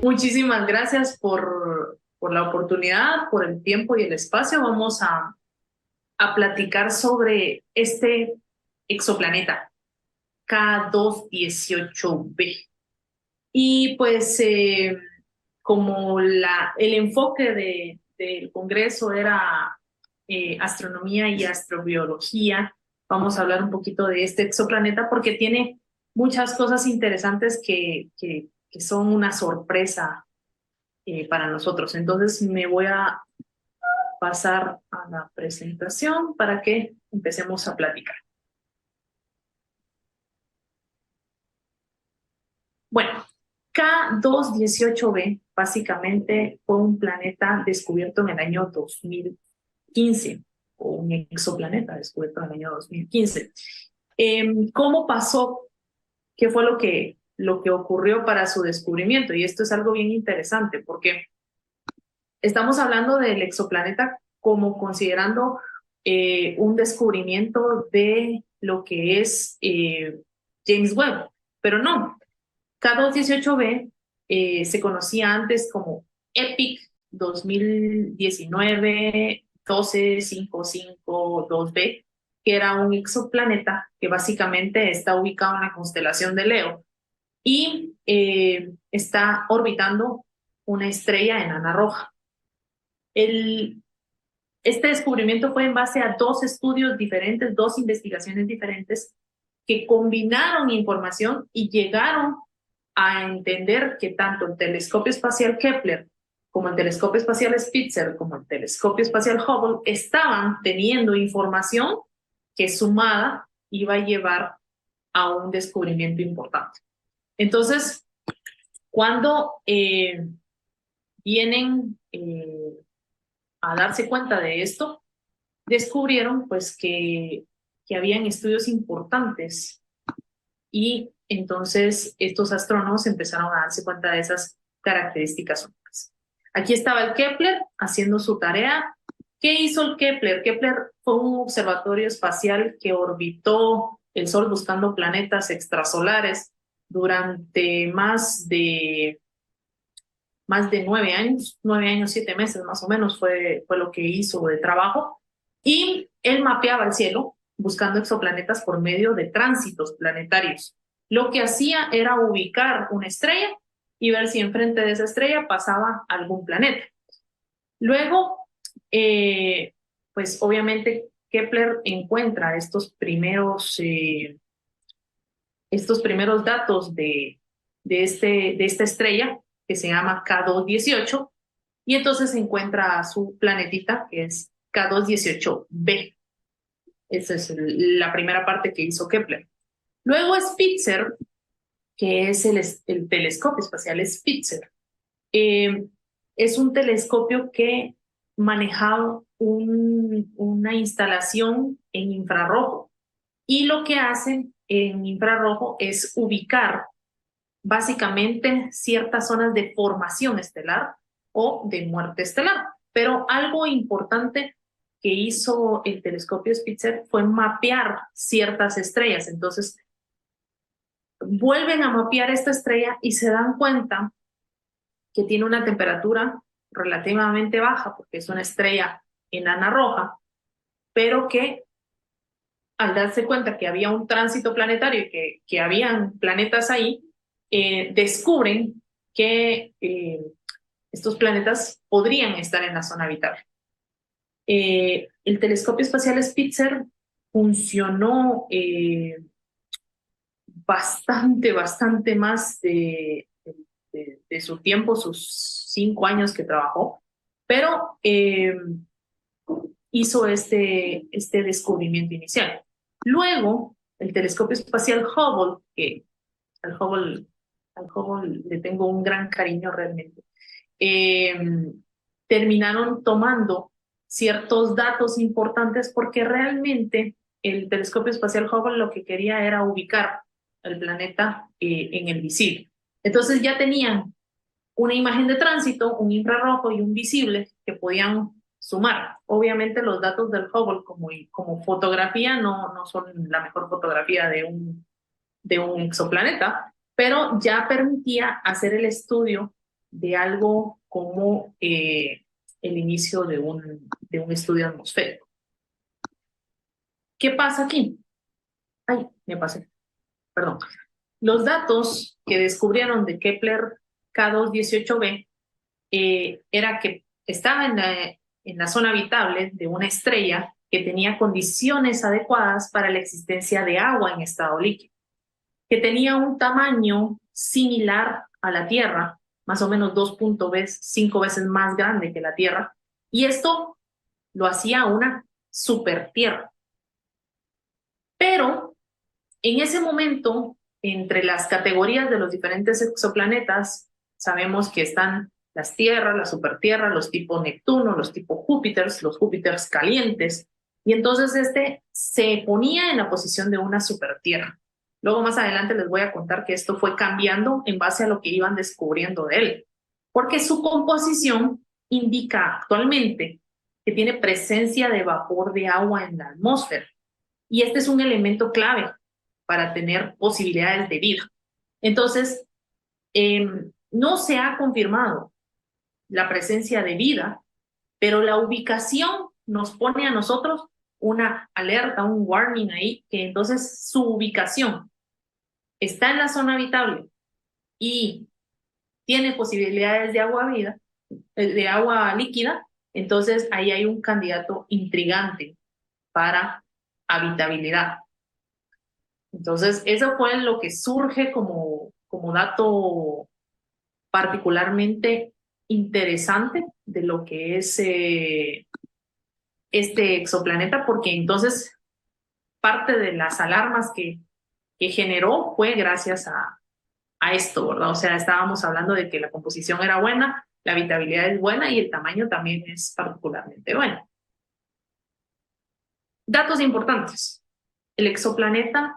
Muchísimas gracias por la oportunidad, por el tiempo y el espacio. Vamos a platicar sobre este exoplaneta K218b. Y pues como el enfoque del Congreso era astronomía y astrobiología, vamos a hablar un poquito de este exoplaneta porque tiene muchas cosas interesantes que son una sorpresa para nosotros. Entonces me voy a pasar a la presentación para que empecemos a platicar. Bueno, K218b básicamente fue un planeta descubierto en el año 2015, o un exoplaneta descubierto en el año 2015. ¿Cómo pasó? ¿Qué fue lo que ocurrió para su descubrimiento? Y esto es algo bien interesante porque estamos hablando del exoplaneta como considerando un descubrimiento de lo que es James Webb, pero no. K218b se conocía antes como EPIC 2019 12552b, que era un exoplaneta que básicamente está ubicado en la constelación de Leo y está orbitando una estrella enana roja. El, este descubrimiento fue en base a dos estudios diferentes, dos investigaciones diferentes que combinaron información y llegaron a entender que tanto el telescopio espacial Kepler como el telescopio espacial Spitzer como el telescopio espacial Hubble estaban teniendo información que sumada iba a llevar a un descubrimiento importante. Entonces, cuando vienen a darse cuenta de esto, descubrieron pues que habían estudios importantes y entonces estos astrónomos empezaron a darse cuenta de esas características únicas. Aquí estaba el Kepler haciendo su tarea. ¿Qué hizo el Kepler? Kepler fue un observatorio espacial que orbitó el Sol buscando planetas extrasolares durante más de 9 años, 9 años, 7 meses más o menos fue lo que hizo de trabajo. Y él mapeaba el cielo buscando exoplanetas por medio de tránsitos planetarios. Lo que hacía era ubicar una estrella y ver si enfrente de esa estrella pasaba algún planeta. Luego, eh, pues obviamente Kepler encuentra estos primeros datos de esta estrella que se llama K218 y entonces se encuentra su planetita que es K218b. Esa es la primera parte que hizo Kepler. Luego Spitzer, que es el telescopio espacial Spitzer, eh, es un telescopio que manejaba una instalación en infrarrojo y lo que hacen en infrarrojo es ubicar básicamente ciertas zonas de formación estelar o de muerte estelar. Pero algo importante que hizo el telescopio Spitzer fue mapear ciertas estrellas. Entonces, vuelven a mapear esta estrella y se dan cuenta que tiene una temperatura relativamente baja, porque es una estrella enana roja, pero que al darse cuenta que había un tránsito planetario y que habían planetas ahí, descubren que estos planetas podrían estar en la zona habitable. El telescopio espacial Spitzer funcionó bastante más de su tiempo, sus 5 años que trabajó, pero hizo este descubrimiento inicial. Luego, el telescopio espacial Hubble, que al Hubble, al Hubble le tengo un gran cariño realmente, eh, terminaron tomando ciertos datos importantes porque realmente el telescopio espacial Hubble lo que quería era ubicar el planeta en el visible. Entonces ya tenían una imagen de tránsito, un infrarrojo y un visible que podían sumar. Obviamente los datos del Hubble como fotografía no son la mejor fotografía de un exoplaneta, pero ya permitía hacer el estudio de algo como el inicio de un estudio atmosférico. ¿Qué pasa aquí? Ay, me pasé, perdón. Los datos que descubrieron de Kepler K218b era que estaba en la zona habitable de una estrella que tenía condiciones adecuadas para la existencia de agua en estado líquido, que tenía un tamaño similar a la Tierra, más o menos 2.5 veces más grande que la Tierra, y esto lo hacía una super Tierra. Pero en ese momento, entre las categorías de los diferentes exoplanetas, sabemos que están las tierras, la supertierra, los tipo Neptuno, los tipo Júpiters, los Júpiters calientes, y entonces este se ponía en la posición de una supertierra. Luego más adelante les voy a contar que esto fue cambiando en base a lo que iban descubriendo de él, porque su composición indica actualmente que tiene presencia de vapor de agua en la atmósfera, y este es un elemento clave para tener posibilidades de vida. Entonces, no se ha confirmado la presencia de vida, pero la ubicación nos pone a nosotros una alerta, un warning ahí, que entonces su ubicación está en la zona habitable y tiene posibilidades de agua vida, de agua líquida, entonces ahí hay un candidato intrigante para habitabilidad. Entonces, eso fue lo que surge como dato particularmente interesante de lo que es este exoplaneta, porque entonces parte de las alarmas que generó fue gracias a esto, ¿verdad? O sea, estábamos hablando de que la composición era buena, la habitabilidad es buena y el tamaño también es particularmente bueno. Datos importantes. El exoplaneta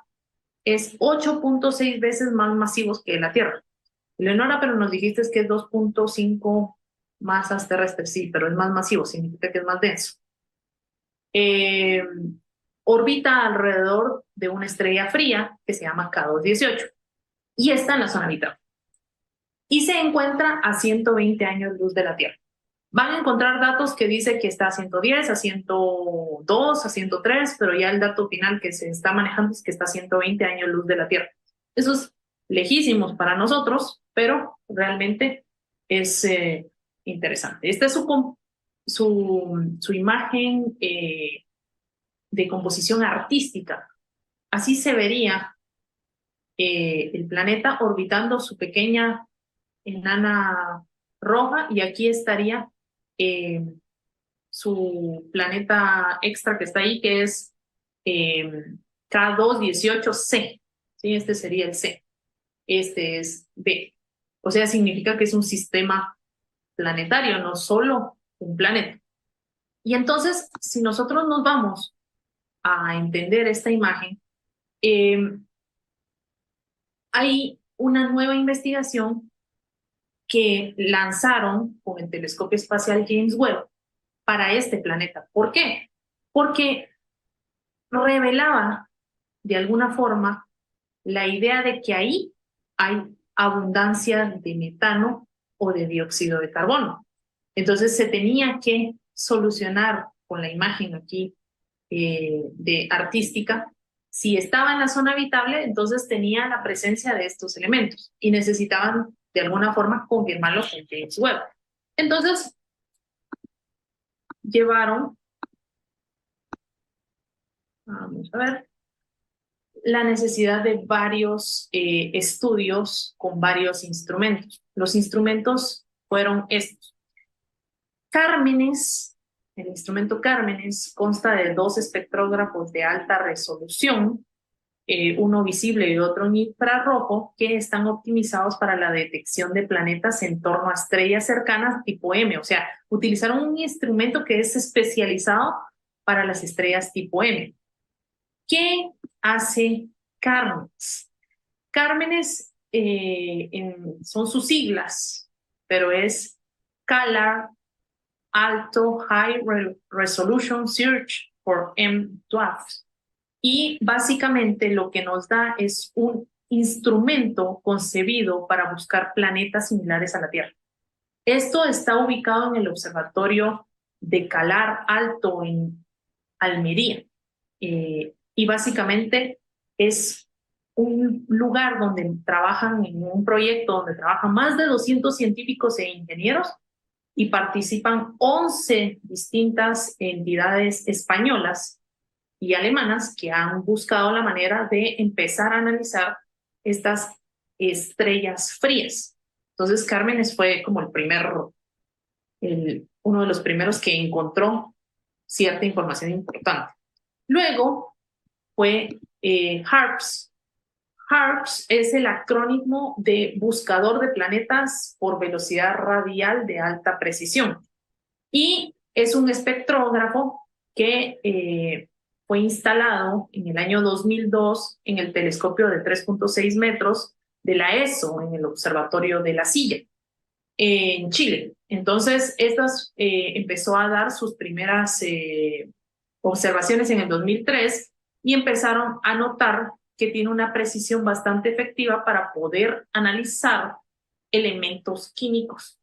es 8.6 veces más masivo que la Tierra. Leonora, pero nos dijiste que es 2.5 masas terrestres, sí, pero es más masivo, significa que es más denso. Eh, Orbita alrededor de una estrella fría que se llama K218 y está en la zona habitable. Y se encuentra a 120 años luz de la Tierra. Van a encontrar datos que dice que está a 110, a 102, a 103, pero ya el dato final que se está manejando es que está a 120 años luz de la Tierra. Eso es lejísimos para nosotros, pero realmente es interesante. Esta es su imagen de composición artística. Así se vería el planeta orbitando su pequeña enana roja y aquí estaría eh, su planeta extra que está ahí, que es K218c. ¿Sí? Este sería el C. Este es B. O sea, significa que es un sistema planetario, no solo un planeta. Y entonces, si nosotros nos vamos a entender esta imagen, hay una nueva investigación que lanzaron con el telescopio espacial James Webb para este planeta. ¿Por qué? Porque revelaba de alguna forma la idea de que ahí hay abundancia de metano o de dióxido de carbono. Entonces se tenía que solucionar con la imagen aquí de artística. Si estaba en la zona habitable, entonces tenía la presencia de estos elementos y necesitaban de alguna forma confirmarlo con James Webb. Entonces llevaron, vamos a ver, la necesidad de varios estudios con varios instrumentos. Los instrumentos fueron estos. Cármenes, el instrumento Cármenes consta de dos espectrógrafos de alta resolución, uno visible y otro en infrarrojo, que están optimizados para la detección de planetas en torno a estrellas cercanas tipo M. O sea, utilizaron un instrumento que es especializado para las estrellas tipo M. ¿Qué hace Cármenes? Cármenes son sus siglas, pero es CALAR, Alto High Resolution Search for M12. Y básicamente lo que nos da es un instrumento concebido para buscar planetas similares a la Tierra. Esto está ubicado en el Observatorio de Calar Alto en Almería. Y básicamente es un lugar donde trabajan en un proyecto donde trabajan más de 200 científicos e ingenieros y participan 11 distintas entidades españolas y alemanas que han buscado la manera de empezar a analizar estas estrellas frías. Entonces, Cármenes fue como uno de los primeros que encontró cierta información importante. Luego fue HARPS. HARPS es el acrónimo de Buscador de Planetas por Velocidad Radial de Alta Precisión. Y es un espectrógrafo que fue instalado en el año 2002 en el telescopio de 3.6 metros de la ESO, en el Observatorio de la Silla, en Chile. Entonces, empezó a dar sus primeras observaciones en el 2003 y empezaron a notar que tiene una precisión bastante efectiva para poder analizar elementos químicos.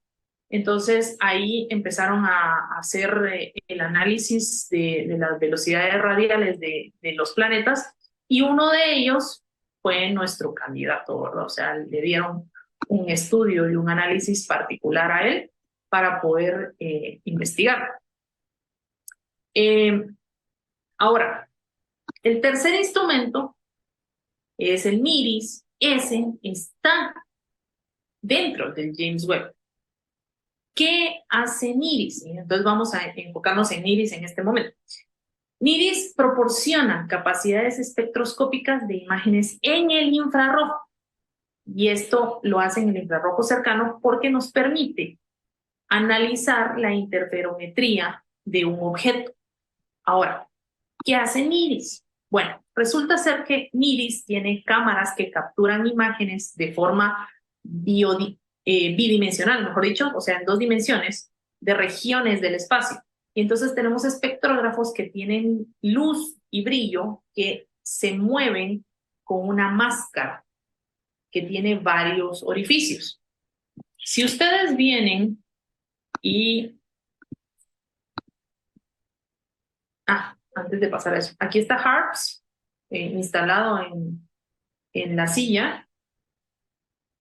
Entonces ahí empezaron a hacer el análisis de las velocidades radiales de los planetas y uno de ellos fue nuestro candidato, ¿verdad? O sea, le dieron un estudio y un análisis particular a él para poder investigar. Eh, Ahora, el tercer instrumento es el NIRIS. Ese está dentro del James Webb. ¿Qué hace NIRIS? Entonces vamos a enfocarnos en NIRIS en este momento. NIRIS proporciona capacidades espectroscópicas de imágenes en el infrarrojo. Y esto lo hace en el infrarrojo cercano porque nos permite analizar la interferometría de un objeto. Ahora, ¿qué hace NIRIS? Bueno, resulta ser que NIRIS tiene cámaras que capturan imágenes de forma bidimensional, mejor dicho, o sea, en 2 dimensiones, de regiones del espacio. Y entonces tenemos espectrógrafos que tienen luz y brillo que se mueven con una máscara que tiene varios orificios. Si ustedes vienen y... antes de pasar a eso, aquí está HARPS instalado en la silla.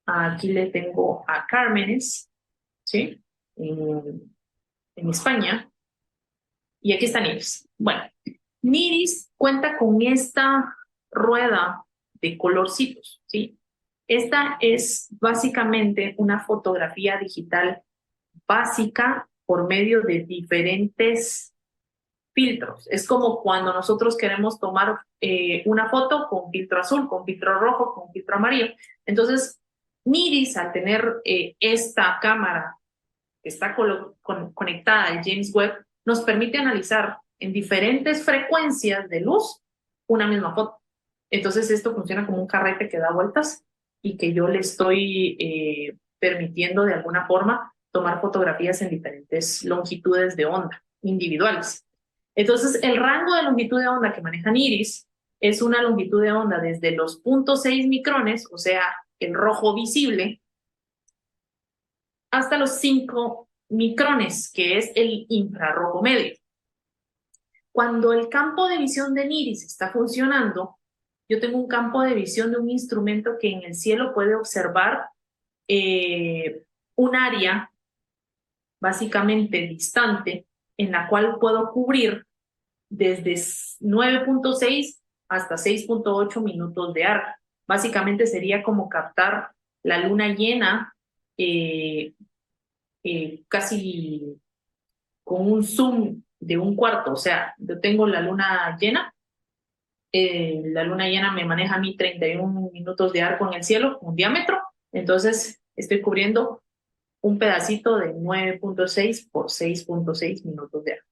Aquí le tengo a Cármenes, ¿sí? En España. Y aquí está NIRIS. Bueno, NIRIS cuenta con esta rueda de colorcitos, ¿sí? Esta es básicamente una fotografía digital básica por medio de diferentes filtros. Es como cuando nosotros queremos tomar una foto con filtro azul, con filtro rojo, con filtro amarillo. Entonces, NIRIS, al tener esta cámara que está conectada al James Webb, nos permite analizar en diferentes frecuencias de luz una misma foto. Entonces, esto funciona como un carrete que da vueltas y que yo le estoy permitiendo de alguna forma tomar fotografías en diferentes longitudes de onda individuales. Entonces, el rango de longitud de onda que maneja NIRIS es una longitud de onda desde los 0.6 micrones, o sea, el rojo visible, hasta los 5 micrones, que es el infrarrojo medio. Cuando el campo de visión de NIRIS está funcionando, yo tengo un campo de visión de un instrumento que en el cielo puede observar un área básicamente distante en la cual puedo cubrir desde 9.6 hasta 6.8 minutos de arco. Básicamente sería como captar la luna llena casi con un zoom de un cuarto. O sea, yo tengo la luna llena me maneja a mí 31 minutos de arco en el cielo, un diámetro, entonces estoy cubriendo un pedacito de 9.6 por 6.6 minutos de arco.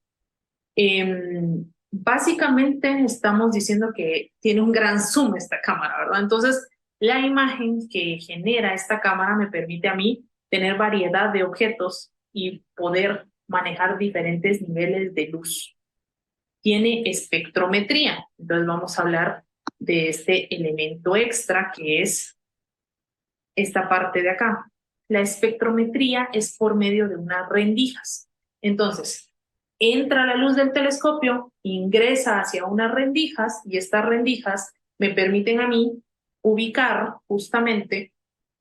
Básicamente estamos diciendo que tiene un gran zoom esta cámara, ¿verdad? Entonces, la imagen que genera esta cámara me permite a mí tener variedad de objetos y poder manejar diferentes niveles de luz. Tiene espectrometría, entonces vamos a hablar de este elemento extra que es esta parte de acá. la espectrometría es por medio de unas rendijas. Entonces, entra la luz del telescopio, ingresa hacia unas rendijas y estas rendijas me permiten a mí ubicar justamente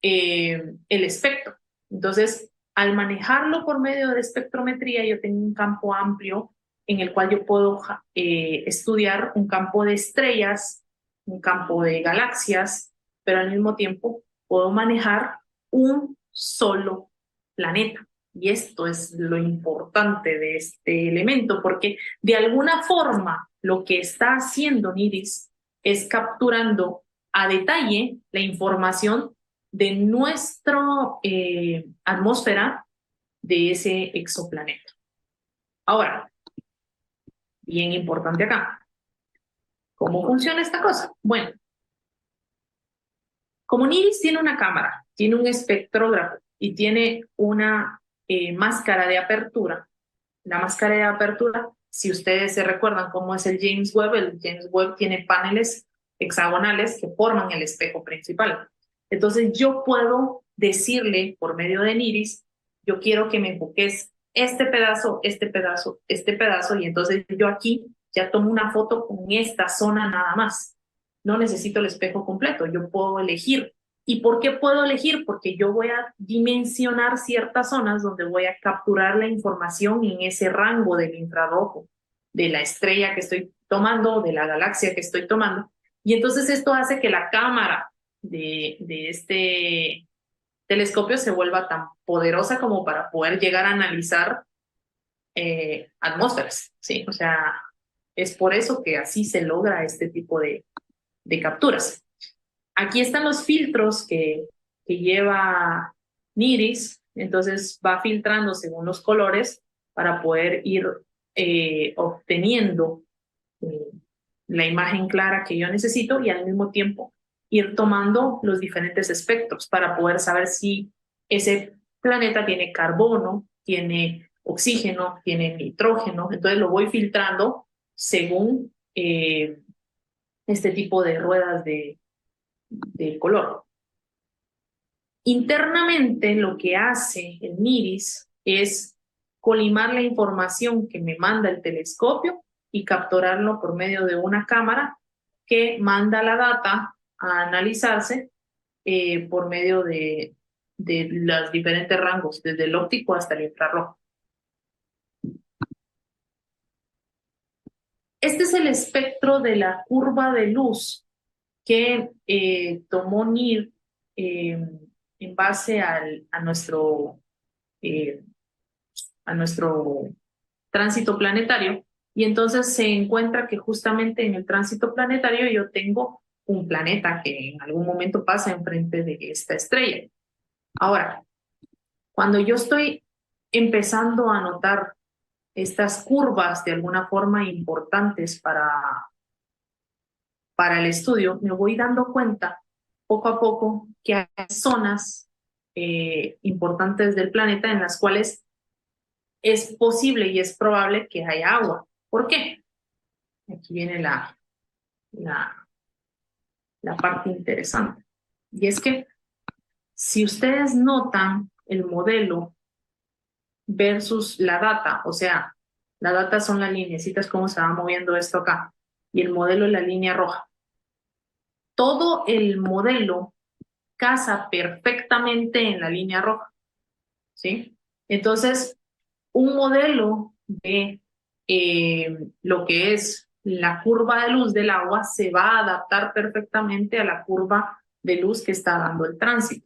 el espectro. Entonces, al manejarlo por medio de espectrometría, yo tengo un campo amplio en el cual yo puedo estudiar un campo de estrellas, un campo de galaxias, pero al mismo tiempo puedo manejar un solo planeta. Y esto es lo importante de este elemento, porque de alguna forma lo que está haciendo NIRIS es capturando a detalle la información de nuestra atmósfera de ese exoplaneta. Ahora, bien importante acá, ¿cómo funciona esta cosa? Bueno, como NIRIS tiene una cámara, tiene un espectrógrafo y tiene una máscara de apertura, la máscara de apertura, si ustedes se recuerdan cómo es el James Webb tiene paneles hexagonales que forman el espejo principal. Entonces yo puedo decirle por medio de NIRIS, yo quiero que me enfoques este pedazo, este pedazo, este pedazo, y entonces yo aquí ya tomo una foto con esta zona nada más. No necesito el espejo completo, yo puedo elegir. ¿Y por qué puedo elegir? Porque yo voy a dimensionar ciertas zonas donde voy a capturar la información en ese rango del infrarrojo, de la estrella que estoy tomando, de la galaxia que estoy tomando. Y entonces esto hace que la cámara de este telescopio se vuelva tan poderosa como para poder llegar a analizar atmósferas, ¿sí? O sea, es por eso que así se logra este tipo de capturas. Aquí están los filtros que lleva NIRIS, entonces va filtrando según los colores para poder ir obteniendo eh, la imagen clara que yo necesito y al mismo tiempo ir tomando los diferentes espectros para poder saber si ese planeta tiene carbono, tiene oxígeno, tiene nitrógeno, entonces lo voy filtrando según este tipo de ruedas de color. Internamente lo que hace el NIRIS es colimar la información que me manda el telescopio y capturarlo por medio de una cámara que manda la data a analizarse por medio de los diferentes rangos, desde el óptico hasta el infrarrojo. Este es el espectro de la curva de luz que tomó NIR en base eh, a nuestro tránsito planetario, y entonces se encuentra que justamente en el tránsito planetario yo tengo un planeta que en algún momento pasa enfrente de esta estrella. Ahora, cuando yo estoy empezando a notar estas curvas de alguna forma importantes para el estudio, me voy dando cuenta poco a poco que hay zonas importantes del planeta en las cuales es posible y es probable que haya agua. ¿Por qué? Aquí viene la, la parte interesante. Y es que si ustedes notan el modelo versus la data, o sea, la data son las lineecitas, cómo se va moviendo esto acá, y el modelo es la línea roja. Todo el modelo casa perfectamente en la línea roja, ¿sí? Entonces, un modelo de lo que es la curva de luz del agua se va a adaptar perfectamente a la curva de luz que está dando el tránsito.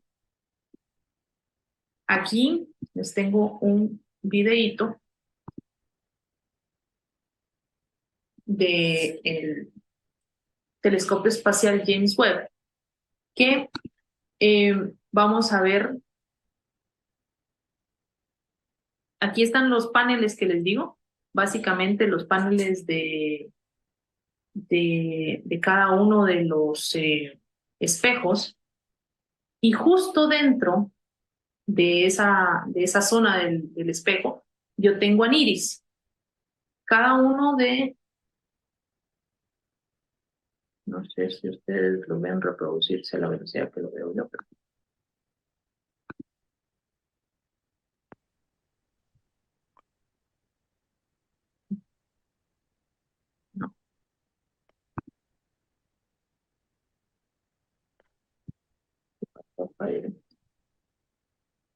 Aquí les tengo un videíto del telescopio espacial James Webb que vamos a ver. Aquí están los paneles que les digo, básicamente los paneles de cada uno de los espejos, y justo dentro de esa zona del espejo yo tengo a NIRIS. Cada uno no sé si ustedes lo ven reproducirse a la velocidad que lo veo yo, pero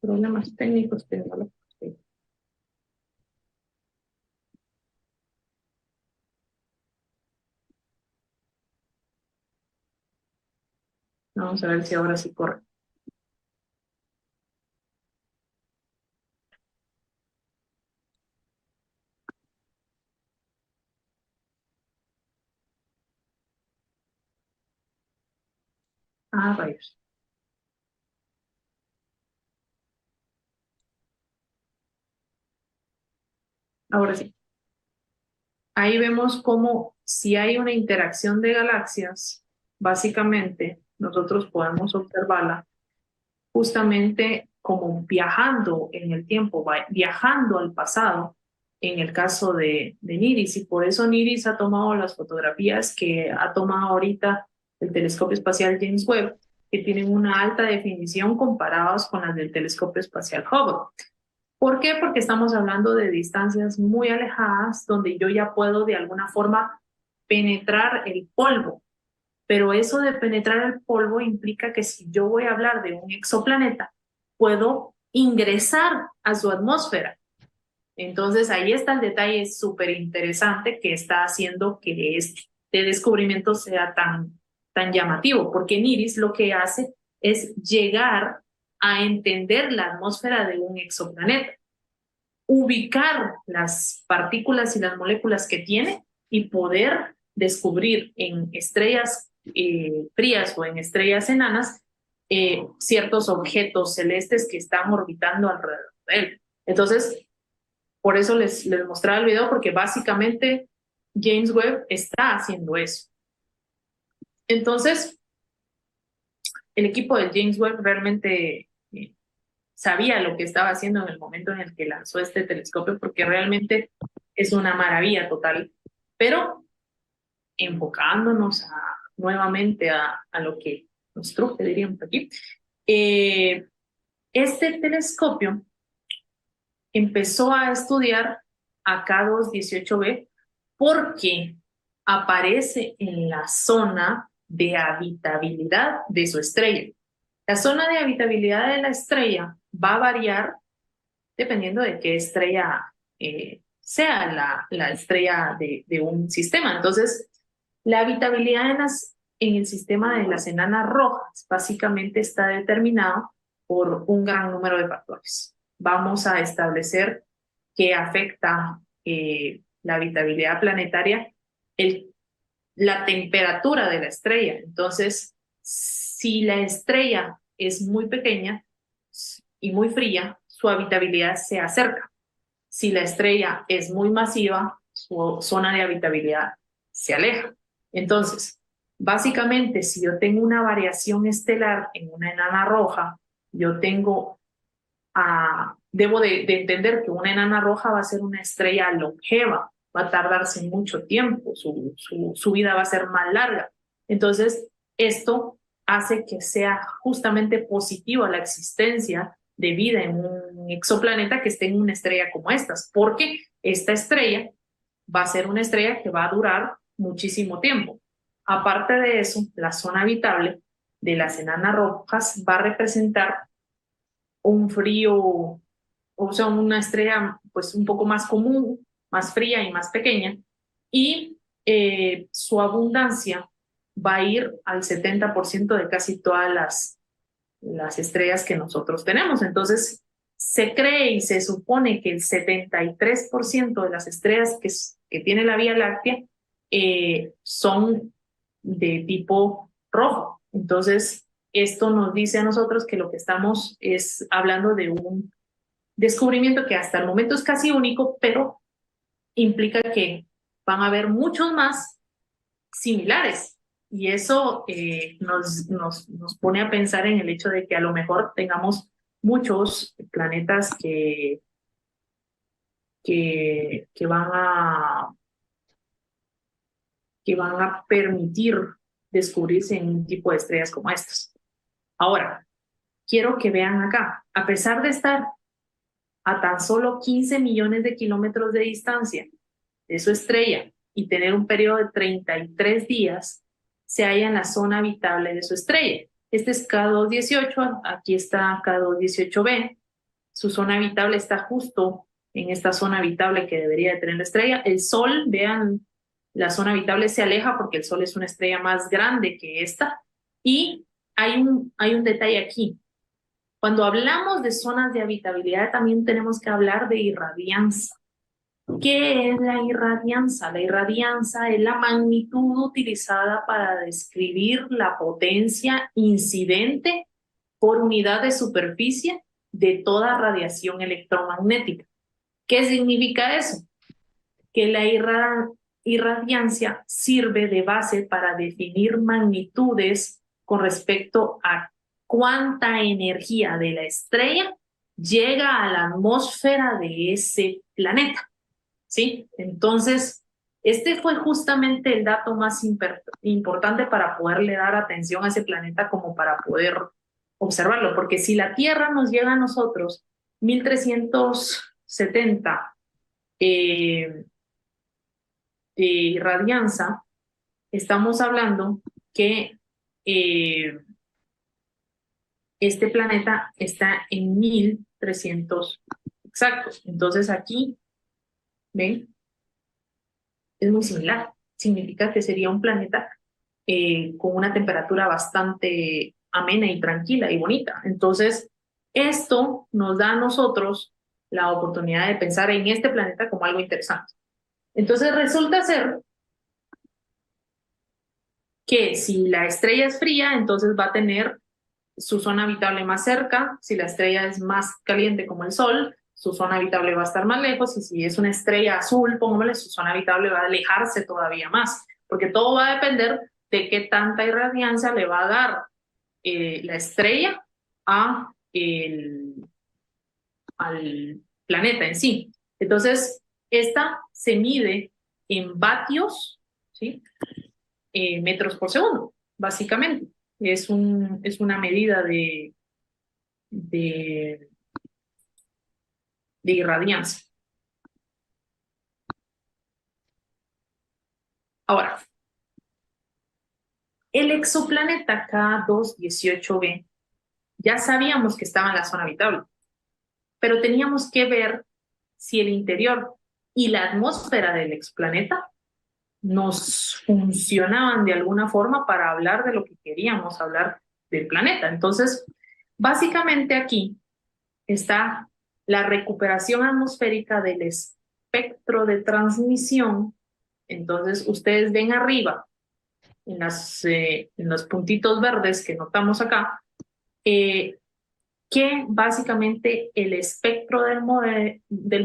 Problemas técnicos tecnológicos. Vamos a ver si ahora sí corre. Ah, rayos. Ahora sí. Ahí vemos cómo si hay una interacción de galaxias, básicamente nosotros podemos observarla justamente como viajando en el tiempo, viajando al pasado, en el caso de NIRIS, y por eso NIRIS ha tomado las fotografías que ha tomado ahorita el telescopio espacial James Webb, que tienen una alta definición comparadas con las del telescopio espacial Hubble. ¿Por qué? Porque estamos hablando de distancias muy alejadas donde yo ya puedo de alguna forma penetrar el polvo, pero eso de penetrar el polvo implica que si yo voy a hablar de un exoplaneta, puedo ingresar a su atmósfera. Entonces ahí está el detalle súper interesante que está haciendo que este descubrimiento sea tan llamativo, porque NIRIS lo que hace es llegar a entender la atmósfera de un exoplaneta, ubicar las partículas y las moléculas que tiene y poder descubrir en estrellas frías o en estrellas enanas ciertos objetos celestes que están orbitando alrededor de él. Entonces, por eso les mostraba el video, porque básicamente James Webb está haciendo eso. Entonces, el equipo de James Webb realmente sabía lo que estaba haciendo en el momento en el que lanzó este telescopio, porque realmente es una maravilla total. Pero enfocándonos nuevamente a lo que nos truje, diríamos aquí, este telescopio empezó a estudiar a K2-18b porque aparece en la zona de habitabilidad de su estrella. La zona de habitabilidad de la estrella va a variar dependiendo de qué estrella sea la estrella de un sistema. Entonces, la habitabilidad en el sistema de las enanas rojas básicamente está determinada por un gran número de factores. Vamos a establecer qué afecta la habitabilidad planetaria, la temperatura de la estrella. Entonces, si la estrella es muy pequeña y muy fría, su habitabilidad se acerca. Si la estrella es muy masiva, su zona de habitabilidad se aleja. Entonces, básicamente, si yo tengo una variación estelar en una enana roja, yo tengo debo de entender que una enana roja va a ser una estrella longeva, va a tardarse mucho tiempo, su vida va a ser más larga. Entonces, esto hace que sea justamente positiva la existencia de vida en un exoplaneta que esté en una estrella como estas, porque esta estrella va a ser una estrella que va a durar muchísimo tiempo. Aparte de eso, la zona habitable de las enanas rojas va a representar un frío, o sea, una estrella pues un poco más común, más fría y más pequeña, y su abundancia va a ir al 70% de casi todas las estrellas que nosotros tenemos. Entonces, se cree y se supone que el 73% de las estrellas que tiene la Vía Láctea son de tipo rojo. Entonces, esto nos dice a nosotros que lo que estamos es hablando de un descubrimiento que hasta el momento es casi único, pero implica que van a haber muchos más similares. Y eso nos pone a pensar en el hecho de que a lo mejor tengamos muchos planetas que van a permitir descubrirse en un tipo de estrellas como estas. Ahora, quiero que vean acá, a pesar de estar a tan solo 15 millones de kilómetros de distancia de su estrella y tener un periodo de 33 días, se halla en la zona habitable de su estrella. Este es K218, aquí está K218b. Su zona habitable está justo en esta zona habitable que debería de tener la estrella. El Sol, vean, la zona habitable se aleja porque el Sol es una estrella más grande que esta. Y hay un detalle aquí. Cuando hablamos de zonas de habitabilidad, también tenemos que hablar de irradianza. ¿Qué es la irradianza? La irradianza es la magnitud utilizada para describir la potencia incidente por unidad de superficie de toda radiación electromagnética. ¿Qué significa eso? Que la irradiancia sirve de base para definir magnitudes con respecto a cuánta energía de la estrella llega a la atmósfera de ese planeta. ¿Sí? Entonces, este fue justamente el dato más importante para poderle dar atención a ese planeta como para poder observarlo, porque si la Tierra nos llega a nosotros 1370 de radianza, estamos hablando que este planeta está en 1300 exactos. Entonces aquí, ¿ven? Es muy similar. Significa que sería un planeta con una temperatura bastante amena y tranquila y bonita. Entonces, esto nos da a nosotros la oportunidad de pensar en este planeta como algo interesante. Entonces, resulta ser que si la estrella es fría, entonces va a tener su zona habitable más cerca. Si la estrella es más caliente como el Sol, su zona habitable va a estar más lejos, y si es una estrella azul, póngale, su zona habitable va a alejarse todavía más, porque todo va a depender de qué tanta irradiancia le va a dar la estrella al planeta en sí. Entonces, esta se mide en vatios, ¿sí? Metros por segundo, básicamente. Es una medida de, de irradiancia. Ahora, el exoplaneta K218b, ya sabíamos que estaba en la zona habitable, pero teníamos que ver si el interior y la atmósfera del exoplaneta nos funcionaban de alguna forma para hablar de lo que queríamos hablar del planeta. Entonces, básicamente aquí está la recuperación atmosférica del espectro de transmisión. Entonces, ustedes ven arriba, en los puntitos verdes que notamos acá, que básicamente el espectro del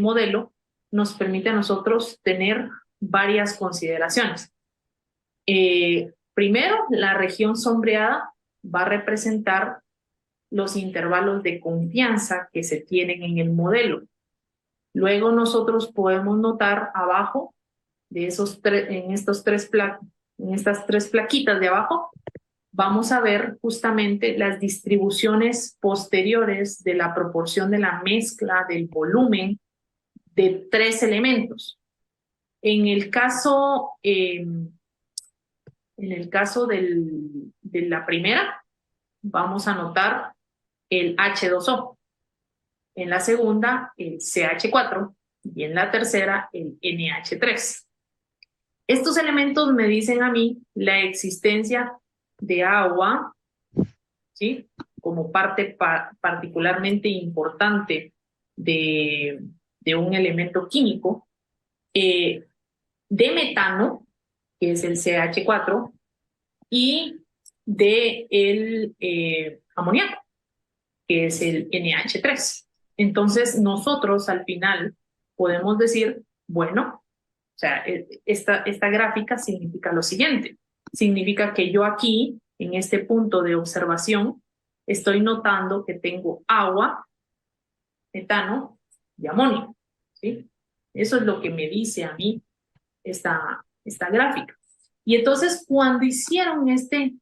modelo nos permite a nosotros tener varias consideraciones. Primero, la región sombreada va a representar los intervalos de confianza que se tienen en el modelo. Luego nosotros podemos notar abajo de en estas tres plaquitas de abajo, vamos a ver justamente las distribuciones posteriores de la proporción de la mezcla del volumen de tres elementos. En el caso de la primera, vamos a notar el H2O. En la segunda, el CH4. Y en la tercera, el NH3. Estos elementos me dicen a mí la existencia de agua, ¿sí? Como parte particularmente importante de un elemento químico, de metano, que es el CH4, y de el amoníaco, que es el NH3. Entonces, nosotros al final podemos decir, bueno, o sea, esta gráfica significa lo siguiente. Significa que yo aquí, en este punto de observación, estoy notando que tengo agua, metano y amonio, ¿sí? Eso es lo que me dice a mí esta gráfica. Y entonces, cuando hicieron este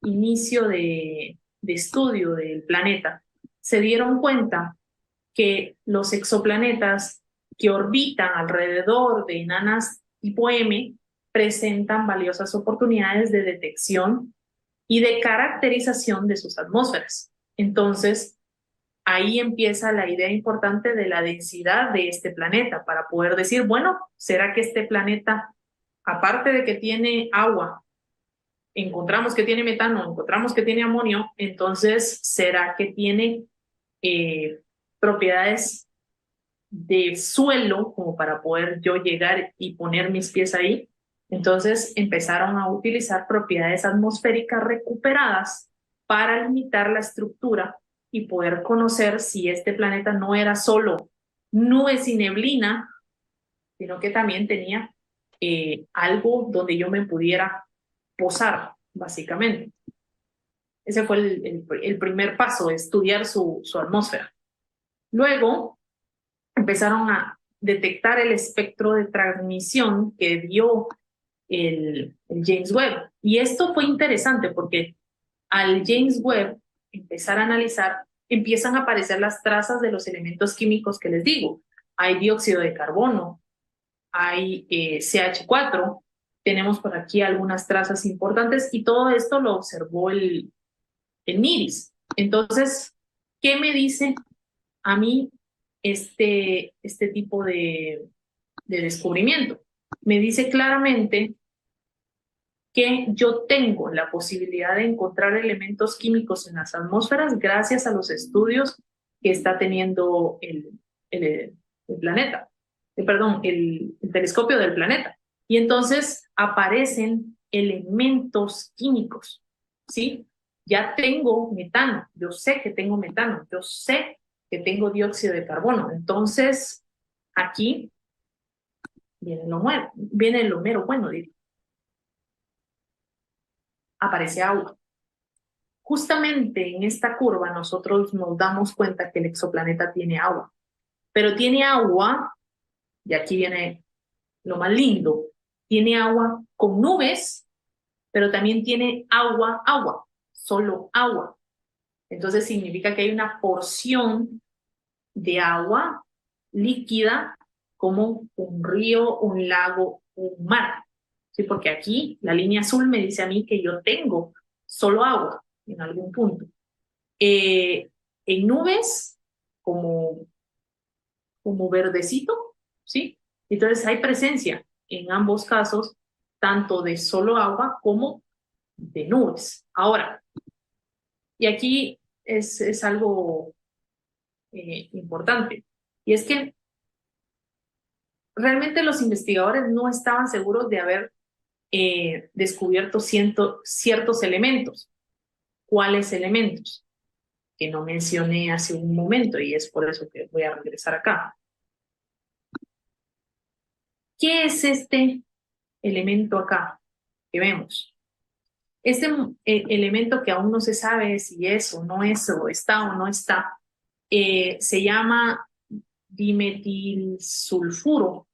inicio de estudio del planeta, se dieron cuenta que los exoplanetas que orbitan alrededor de enanas tipo M presentan valiosas oportunidades de detección y de caracterización de sus atmósferas. Entonces, ahí empieza la idea importante de la densidad de este planeta para poder decir, bueno, ¿será que este planeta, aparte de que tiene agua, encontramos que tiene metano, encontramos que tiene amonio, entonces será que tiene propiedades de suelo como para poder yo llegar y poner mis pies ahí? Entonces empezaron a utilizar propiedades atmosféricas recuperadas para limitar la estructura y poder conocer si este planeta no era solo nubes y neblina, sino que también tenía algo donde yo me pudiera posar, básicamente. Ese fue el primer paso, estudiar su atmósfera. Luego empezaron a detectar el espectro de transmisión que dio el James Webb. Y esto fue interesante porque al James Webb empezar a analizar, empiezan a aparecer las trazas de los elementos químicos que les digo. Hay dióxido de carbono, hay CH4, tenemos por aquí algunas trazas importantes y todo esto lo observó el NIRIS. Entonces, ¿qué me dice a mí este tipo de descubrimiento? Me dice claramente que yo tengo la posibilidad de encontrar elementos químicos en las atmósferas gracias a los estudios que está teniendo el planeta, perdón, el telescopio del planeta. Y entonces aparecen elementos químicos, ¿sí? Ya tengo metano, yo sé que tengo metano, yo sé que tengo dióxido de carbono. Entonces, aquí viene lo mero bueno, digo, aparece agua. Justamente en esta curva nosotros nos damos cuenta que el exoplaneta tiene agua, pero tiene agua, y aquí viene lo más lindo, tiene agua con nubes, pero también tiene agua, solo agua. Entonces significa que hay una porción de agua líquida como un río, un lago, un mar. ¿Sí? Porque aquí la línea azul me dice a mí que yo tengo solo agua en algún punto. Eh, en nubes, como, como verdecito, ¿sí? Entonces hay presencia en ambos casos, tanto de solo agua como de nubes. Ahora, y aquí es algo importante, y es que realmente los investigadores no estaban seguros de haber descubierto ciertos elementos. ¿Cuáles elementos? Que no mencioné hace un momento y es por eso que voy a regresar acá. ¿Qué es este elemento acá que vemos? Este elemento que aún no se sabe si es o no es, o está o no está, se llama dimetilsulfuro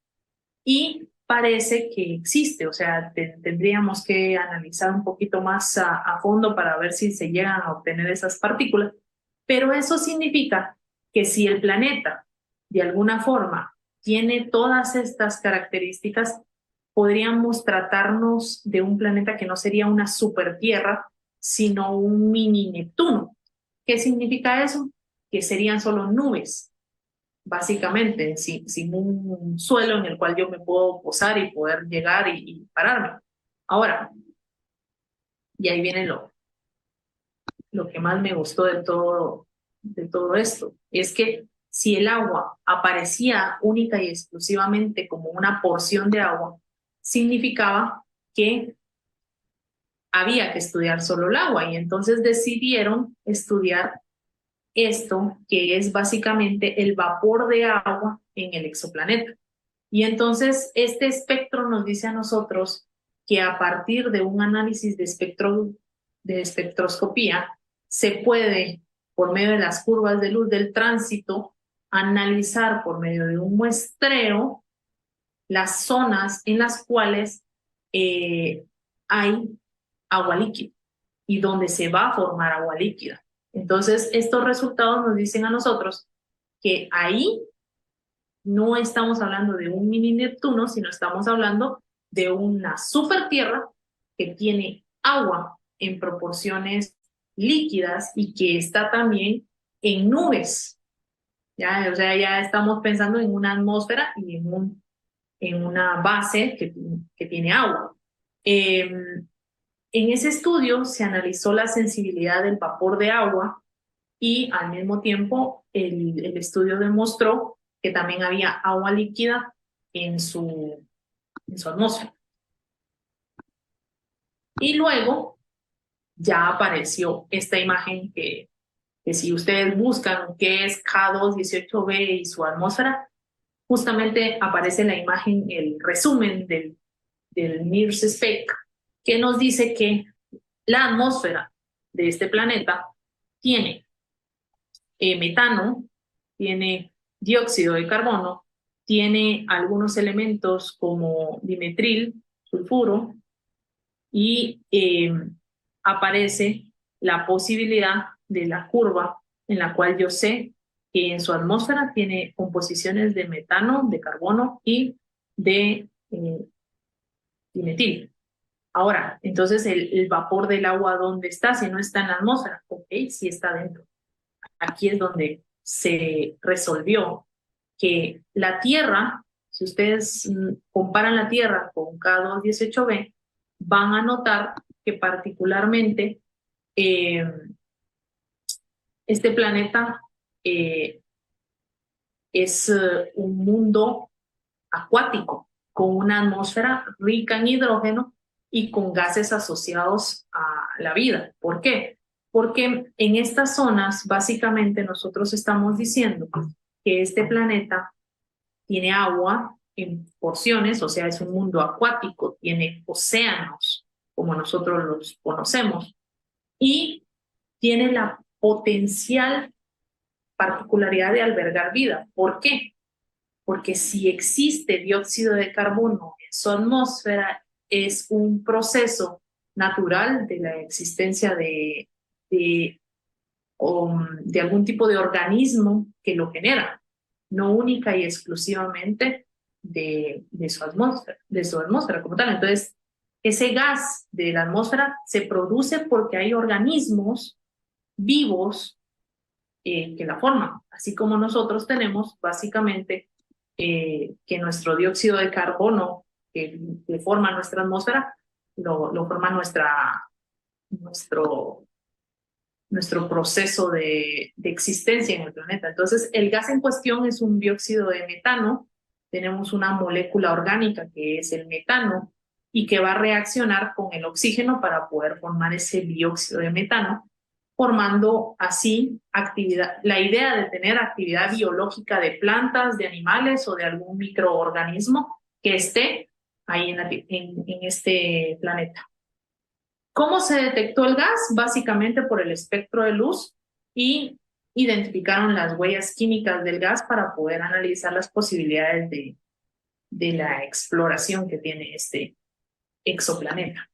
y parece que existe, o sea, tendríamos que analizar un poquito más a fondo para ver si se llegan a obtener esas partículas, pero eso significa que si el planeta de alguna forma tiene todas estas características, podríamos tratarnos de un planeta que no sería una super Tierra, sino un mini Neptuno. ¿Qué significa eso? Que serían solo nubes, básicamente, sin un suelo en el cual yo me puedo posar y poder llegar y pararme. Ahora, y ahí viene lo que más me gustó de todo esto, es que si el agua aparecía única y exclusivamente como una porción de agua, significaba que había que estudiar solo el agua y entonces decidieron estudiar esto, que es básicamente el vapor de agua en el exoplaneta. Y entonces este espectro nos dice a nosotros que a partir de un análisis de espectroscopía se puede, por medio de las curvas de luz del tránsito, analizar por medio de un muestreo las zonas en las cuales hay agua líquida y donde se va a formar agua líquida. Entonces, estos resultados nos dicen a nosotros que ahí no estamos hablando de un mini Neptuno, sino estamos hablando de una super Tierra que tiene agua en proporciones líquidas y que está también en nubes. ¿Ya? O sea, ya estamos pensando en una atmósfera y en una base que tiene agua. En ese estudio se analizó la sensibilidad del vapor de agua y al mismo tiempo el estudio demostró que también había agua líquida en su atmósfera. Y luego ya apareció esta imagen que si ustedes buscan qué es K2-18b y su atmósfera, justamente aparece la imagen, el resumen del NIRS-SPEC, que nos dice que la atmósfera de este planeta tiene metano, tiene dióxido de carbono, tiene algunos elementos como dimetril, sulfuro, y aparece la posibilidad de la curva en la cual yo sé que en su atmósfera tiene composiciones de metano, de carbono y de dimetil. Ahora, entonces el vapor del agua, ¿dónde está? Si no está en la atmósfera, ok, sí está dentro. Aquí es donde se resolvió que la Tierra, si ustedes comparan la Tierra con K2-18b, van a notar que particularmente eh, este planeta eh, es un mundo acuático, con una atmósfera rica en hidrógeno y con gases asociados a la vida. ¿Por qué? Porque en estas zonas, básicamente, nosotros estamos diciendo que este planeta tiene agua en porciones, o sea, es un mundo acuático, tiene océanos, como nosotros los conocemos, y tiene la potencial particularidad de albergar vida. ¿Por qué? Porque si existe dióxido de carbono en su atmósfera, es un proceso natural de la existencia de algún tipo de organismo que lo genera, no única y exclusivamente de su atmósfera como tal. Entonces, ese gas de la atmósfera se produce porque hay organismos vivos que la forman, así como nosotros tenemos básicamente que nuestro dióxido de carbono que forma nuestra atmósfera, lo forma nuestro, nuestro proceso de existencia en el planeta. Entonces, el gas en cuestión es un dióxido de metano, tenemos una molécula orgánica que es el metano y que va a reaccionar con el oxígeno para poder formar ese dióxido de metano, formando así actividad, la idea de tener actividad biológica de plantas, de animales o de algún microorganismo que esté ahí en este planeta. ¿Cómo se detectó el gas? Básicamente por el espectro de luz y identificaron las huellas químicas del gas para poder analizar las posibilidades de la exploración que tiene este exoplaneta.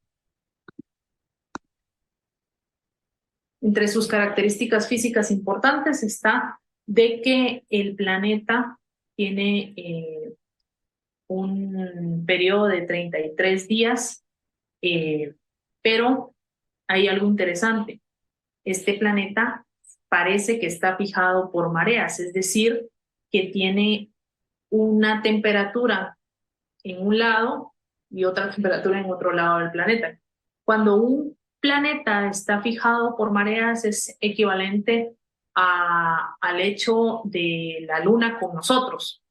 Entre sus características físicas importantes está de que el planeta tiene un periodo de 33 días, pero hay algo interesante. Este planeta parece que está fijado por mareas, es decir, que tiene una temperatura en un lado y otra temperatura en otro lado del planeta. Cuando un planeta está fijado por mareas es equivalente al hecho de la luna con nosotros.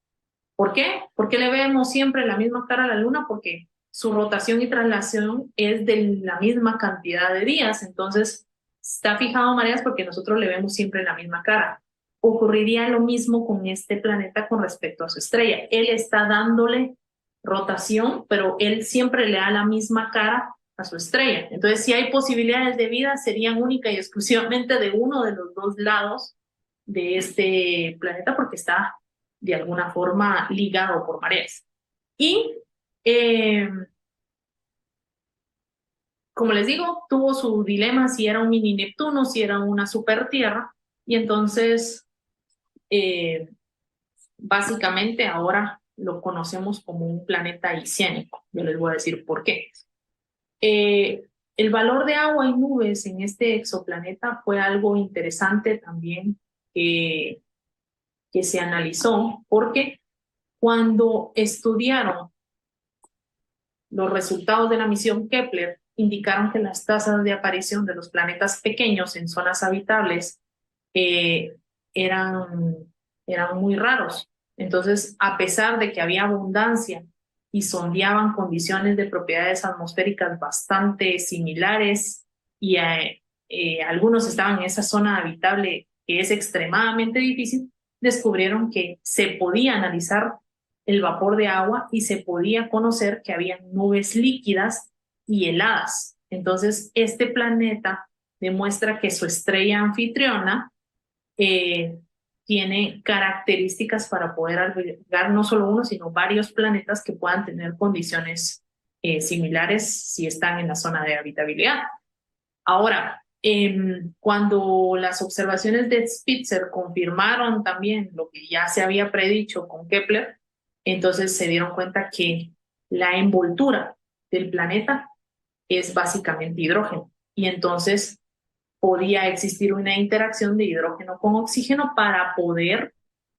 ¿Por qué? Porque le vemos siempre la misma cara a la luna, porque su rotación y traslación es de la misma cantidad de días, entonces está fijado mareas porque nosotros le vemos siempre la misma cara. Ocurriría lo mismo con este planeta con respecto a su estrella. Él está dándole rotación, pero él siempre le da la misma cara a su estrella. Entonces, si hay posibilidades de vida, serían única y exclusivamente de uno de los dos lados de este planeta porque está de alguna forma ligado por mareas. Y eh, como les digo, tuvo su dilema si era un mini Neptuno, si era una super Tierra, y entonces eh, básicamente ahora lo conocemos como un planeta isiánico. Yo les voy a decir por qué. Eh, El valor de agua y nubes en este exoplaneta fue algo interesante también que se analizó, porque cuando estudiaron los resultados de la misión Kepler, indicaron que las tasas de aparición de los planetas pequeños en zonas habitables eh, eran, eran muy raros. Entonces, a pesar de que había abundancia y sondeaban condiciones de propiedades atmosféricas bastante similares y algunos estaban en esa zona habitable que es extremadamente difícil, descubrieron que se podía analizar el vapor de agua y se podía conocer que había nubes líquidas y heladas. Entonces, este planeta demuestra que su estrella anfitriona eh, tiene características para poder albergar no solo uno, sino varios planetas que puedan tener condiciones similares si están en la zona de habitabilidad. Ahora, cuando las observaciones de Spitzer confirmaron también lo que ya se había predicho con Kepler, entonces se dieron cuenta que la envoltura del planeta es básicamente hidrógeno. Y entonces podía existir una interacción de hidrógeno con oxígeno para poder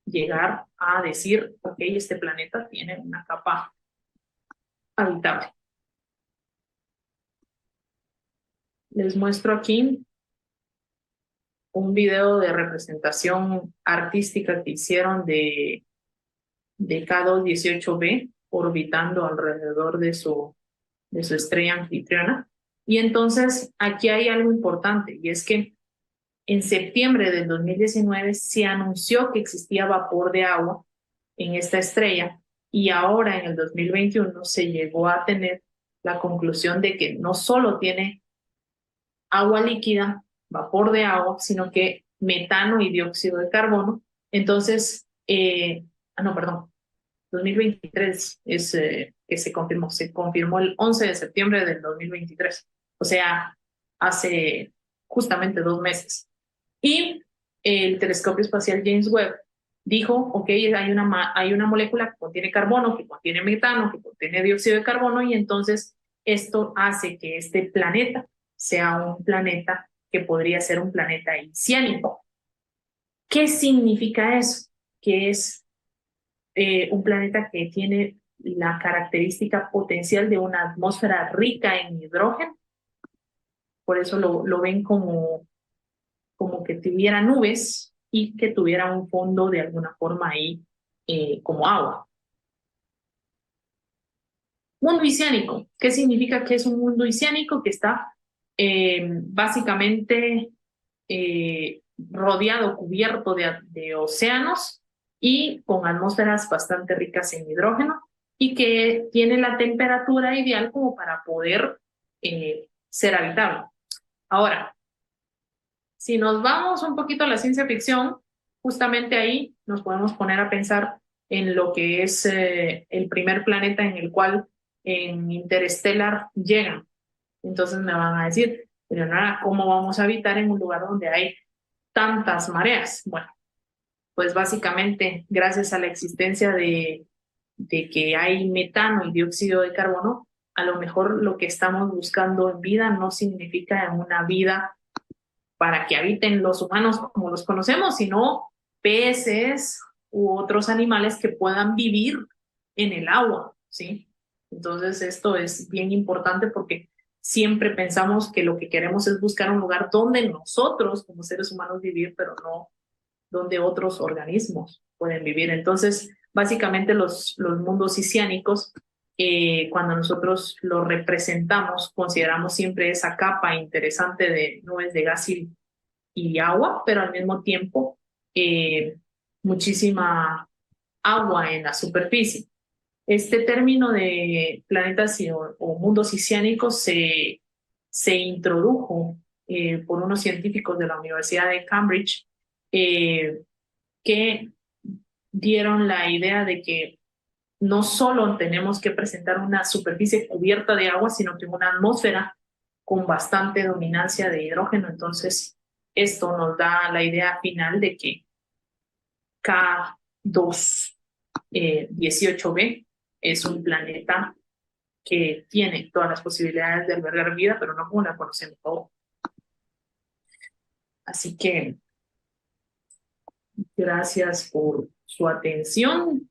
llegar a decir, ok, este planeta tiene una capa habitable. Les muestro aquí un video de representación artística que hicieron de K2-18b orbitando alrededor de su estrella anfitriona. Y entonces aquí hay algo importante, y es que en septiembre del 2019 se anunció que existía vapor de agua en esta estrella y ahora en el 2021 se llegó a tener la conclusión de que no solo tiene agua líquida, vapor de agua, sino que metano y dióxido de carbono. Entonces, no, perdón, 2023 es que se confirmó el 11 de septiembre del 2023, o sea, hace justamente 2 meses. Y el telescopio espacial James Webb dijo, ok, hay una molécula que contiene carbono, que contiene metano, que contiene dióxido de carbono, y entonces esto hace que este planeta sea un planeta que podría ser un planeta oceánico. ¿Qué significa eso? Que es un planeta que tiene la característica potencial de una atmósfera rica en hidrógeno, por eso lo ven como que tuviera nubes y que tuviera un fondo de alguna forma ahí como agua. Mundo oceánico. ¿Qué significa que es un mundo oceánico? Que está básicamente rodeado, cubierto de océanos y con atmósferas bastante ricas en hidrógeno y que tiene la temperatura ideal como para poder ser habitable. Ahora, si nos vamos un poquito a la ciencia ficción, justamente ahí nos podemos poner a pensar en lo que es el primer planeta en el cual en Interstellar llegan. Entonces me van a decir, pero nada, ¿cómo vamos a habitar en un lugar donde hay tantas mareas? Bueno, pues básicamente gracias a la existencia de que hay metano y dióxido de carbono, a lo mejor lo que estamos buscando en vida no significa una vida para que habiten los humanos como los conocemos, sino peces u otros animales que puedan vivir en el agua, ¿sí? Entonces esto es bien importante porque siempre pensamos que lo que queremos es buscar un lugar donde nosotros como seres humanos vivir, pero no donde otros organismos pueden vivir. Entonces, básicamente los mundos oceánicos, cuando nosotros los representamos, consideramos siempre esa capa interesante de nubes de gas y agua, pero al mismo tiempo muchísima agua en la superficie. Este término de planetas o mundos oceánicos se introdujo por unos científicos de la Universidad de Cambridge eh, que dieron la idea de que no solo tenemos que presentar una superficie cubierta de agua, sino que una atmósfera con bastante dominancia de hidrógeno. Entonces, esto nos da la idea final de que K2-18b es un planeta que tiene todas las posibilidades de albergar vida, pero no como la conocemos ahora. Así que gracias por su atención.